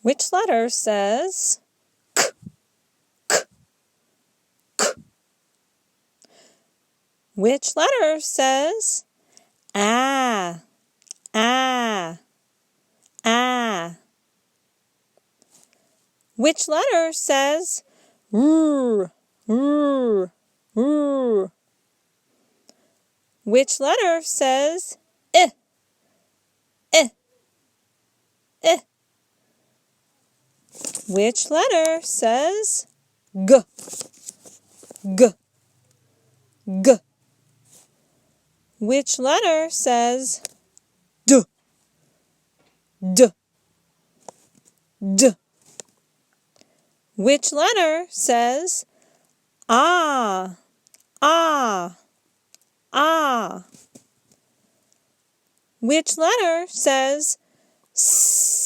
Which letter says k, k, k? Which letter says ah, ah, ah? Which letter says r, r, r? Which letter says I, I, I? Which letter says g, g, g? Which letter says d, d, d? Which letter says ah, ah, ah? Which letter says s?